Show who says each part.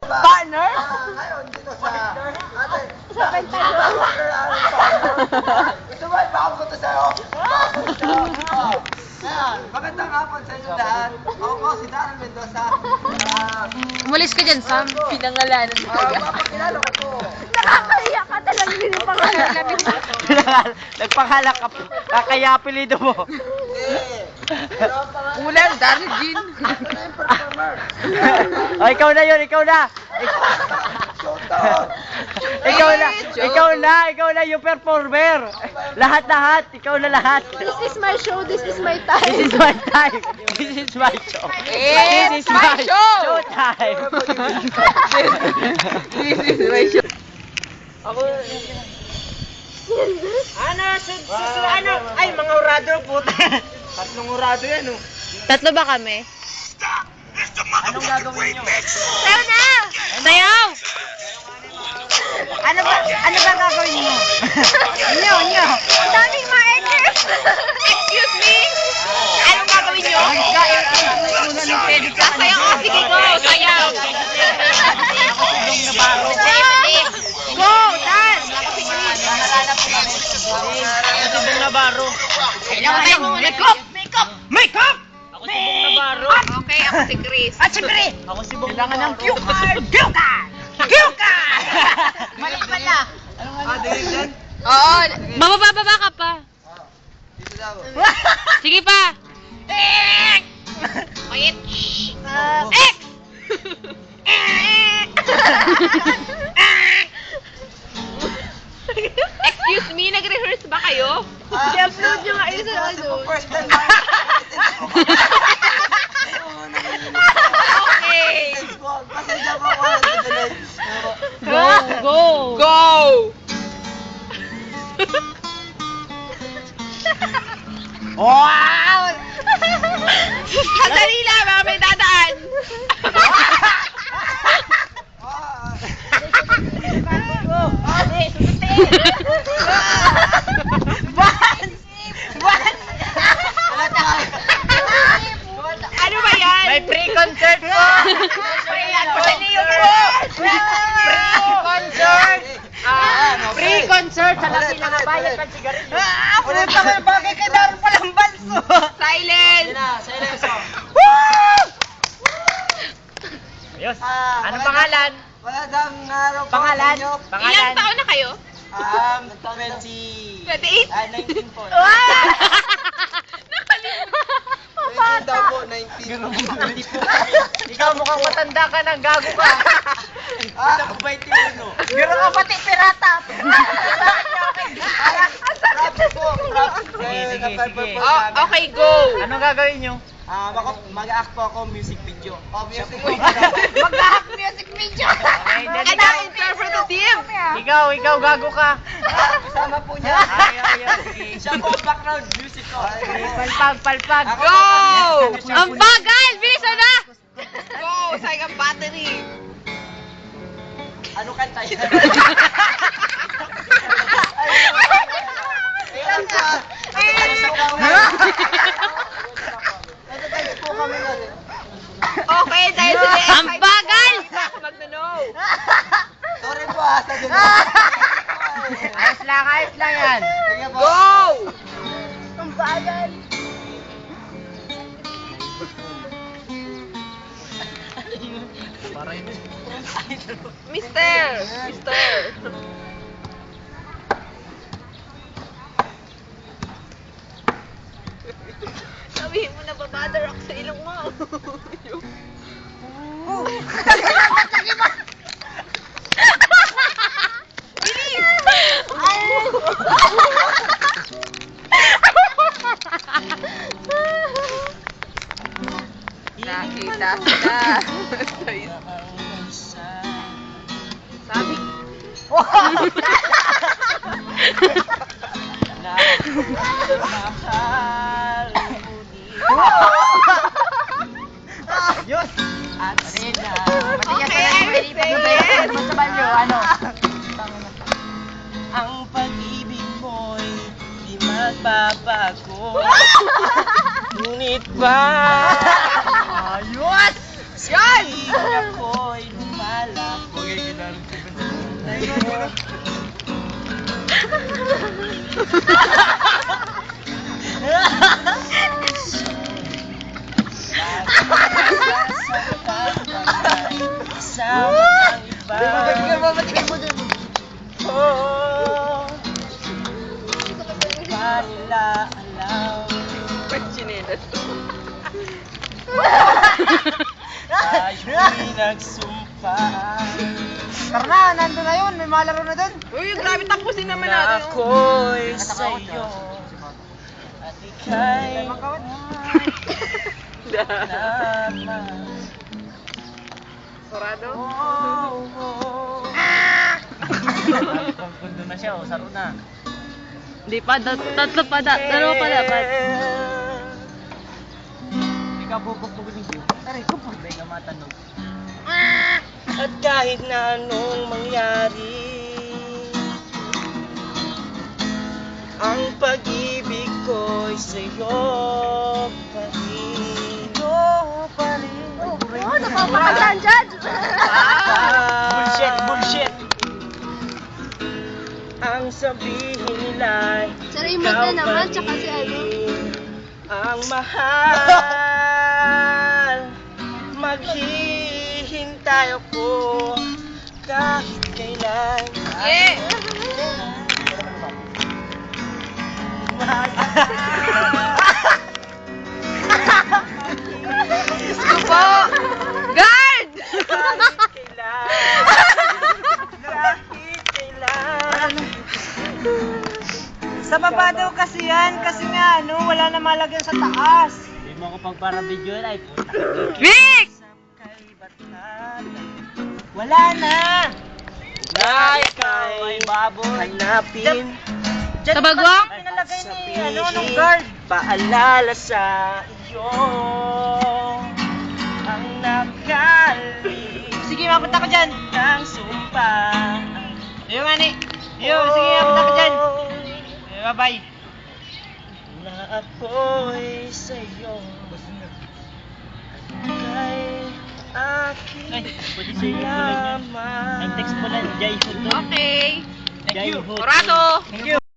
Speaker 1: Partner?
Speaker 2: Ngayon, dito sa...
Speaker 1: Sa Pentagon.
Speaker 2: Gusto mo, ipakam ko to sa'yo. Ayan, magandang hapon sa inyo lahat. Ako po si Darren Mendoza.
Speaker 3: Umalis ka dyan, Sam. Pinangalanan mo.
Speaker 2: Mapakilala ko po.
Speaker 1: Nakakaiyak ka talaga din ang pangalan.
Speaker 4: Nagpangalak ka. Kaya apelido mo.
Speaker 3: Ulan, Darren Jean.
Speaker 4: Oh, ikaw na yun, ikaw na. Ikaw na yung performer. Lahat, ikaw na lahat.
Speaker 1: This is my show, this is my time.
Speaker 4: This is my time. This is my show.
Speaker 3: It's my show.
Speaker 4: Showtime.
Speaker 3: This is my show.
Speaker 4: Ay, mga urado po. Tatlong urado yan, oh.
Speaker 3: Tatlo ba kami?
Speaker 4: Anong gagawin nyo?
Speaker 3: Sayaw na! Sayaw!
Speaker 4: Ano ba gagawin nyo? Nyo.
Speaker 1: Ang daming ma-enters.
Speaker 3: Excuse me? Anong gagawin nyo? Sayaw ka, sige go! Sayaw! Go! Dance!
Speaker 4: Sibong Navarro.
Speaker 3: Kailangan mo makeup!
Speaker 4: Makeup! Ako si Bong Navarro.
Speaker 3: Okay, ako si Chris.
Speaker 4: At siyempre, ako si Bong Navarro. Kailangan ng cue card!
Speaker 3: Mali pala.
Speaker 2: Dahil yan.
Speaker 3: Oo. Bababa ka pa.
Speaker 2: Dito daw.
Speaker 3: Sige pa. Quiet. X! Excuse me, nag-rehearse ba kayo?
Speaker 1: I-upload nyo nga isa
Speaker 2: Kasi po
Speaker 1: ano.
Speaker 2: first time
Speaker 3: Okay.
Speaker 2: Pasensya po ako.
Speaker 3: Go! Go!
Speaker 4: Wow!
Speaker 3: Sandali lang, mga may dadaan. Ano ba yan?
Speaker 4: May pre-concert po! Pre-concert! Pre-concert sa laki ng bayad ng sigarilyo. Wala pa may bagay kay Darren palang balso!
Speaker 3: Silence!
Speaker 2: Silence.
Speaker 4: Ayos. Anong pangalan?
Speaker 2: Wala dang araw po
Speaker 4: Pangalan?
Speaker 2: sa inyo.
Speaker 3: Ilang taon na kayo?
Speaker 2: 20...
Speaker 3: 28?
Speaker 2: 19 po.
Speaker 3: Nakalimutan.
Speaker 2: 19 daw po, 19.
Speaker 4: Ikaw mukhang matanda ka na, gago ka.
Speaker 2: 21.
Speaker 4: Gano'n ka pati pirata.
Speaker 2: Props po, props.
Speaker 4: Sige.
Speaker 3: Oh, okay, go!
Speaker 4: Anong gagawin nyo?
Speaker 2: Mag-act po ako music video. Music
Speaker 4: Mag-hack music video! Okay,
Speaker 3: And
Speaker 4: dali.
Speaker 3: I'm interpretative!
Speaker 4: Ikaw, gago ka.
Speaker 2: Kasama po niya.
Speaker 4: Sige.
Speaker 2: Siya po ang background music ko.
Speaker 4: Palpag.
Speaker 3: Go! Ang bagal! Bilisan na! Go! Sayang ang battery!
Speaker 2: Ano kanta yan?
Speaker 3: Okay, dahil sa
Speaker 4: Ang bagal!
Speaker 3: ako magno-know.
Speaker 2: Sorry po sa dun.
Speaker 4: Ayos lang yan.
Speaker 2: Sige po.
Speaker 3: Go!
Speaker 1: Ang bagal.
Speaker 3: Mister! Sabihin mo na babother ako sa ilong mo. Nakita sila. Sabi.
Speaker 4: Yun. At Rina.
Speaker 3: Okay, I will say it.
Speaker 4: Masabay nyo, ano? Ang pag-ibig mo'y di magbabago. Ngunit ba? Ayos!
Speaker 3: Yan!
Speaker 4: Ako'y lumalayo. Babatikan mo dun. Oh, kanila alam. Tayo'y nagsumpaan. Tara na, nandun na yun. May malaro na dun.
Speaker 3: Uy, grabe tapusin naman
Speaker 4: Na
Speaker 3: natin.
Speaker 4: ako'y sa'yo. At ika'y naman.
Speaker 3: Sarado?
Speaker 4: Pagkundo na siya, saro na.
Speaker 3: Hindi pa, tatlo pa, dalawa pa dapat.
Speaker 4: Ikaw pupugpugin ko. Aray ko po. Hindi ka matanong. At kahit na anong mangyari, ang pag-ibig ko'y sa'yo pa rin. Sa'yo pa rin.
Speaker 1: Oh, napapakalan dyan.
Speaker 4: Bullshit. Ang sabihin nila'y
Speaker 1: Si Raymond na naman, tsaka si ano.
Speaker 4: ang mahal. Maghihintay ako kahit kailan.
Speaker 3: Yeah! Gusto po! Guard!
Speaker 4: Kahit kailan. Sa baba daw kasi yan, kasi nga ano, wala na malagyan sa taas. Hindi mo ako pag para video ay puta.
Speaker 3: Vic!
Speaker 4: Wala na! Na ikaw ay baboy hanapin.
Speaker 3: Sa bagwang?
Speaker 4: Pinalagay ni ano, nung guard. Paalala sa iyo ang nakali. Sige, mapunta ko dyan. Ng sumpa. Yung ani. Yung, sige, mapunta ko dyan. Bye-bye. Na ako'y sa'yo. Kay aking yaman. Ang text mo lang, Jai Hood.
Speaker 3: Okay.
Speaker 4: Thank you.
Speaker 3: Oraso!
Speaker 4: Thank you.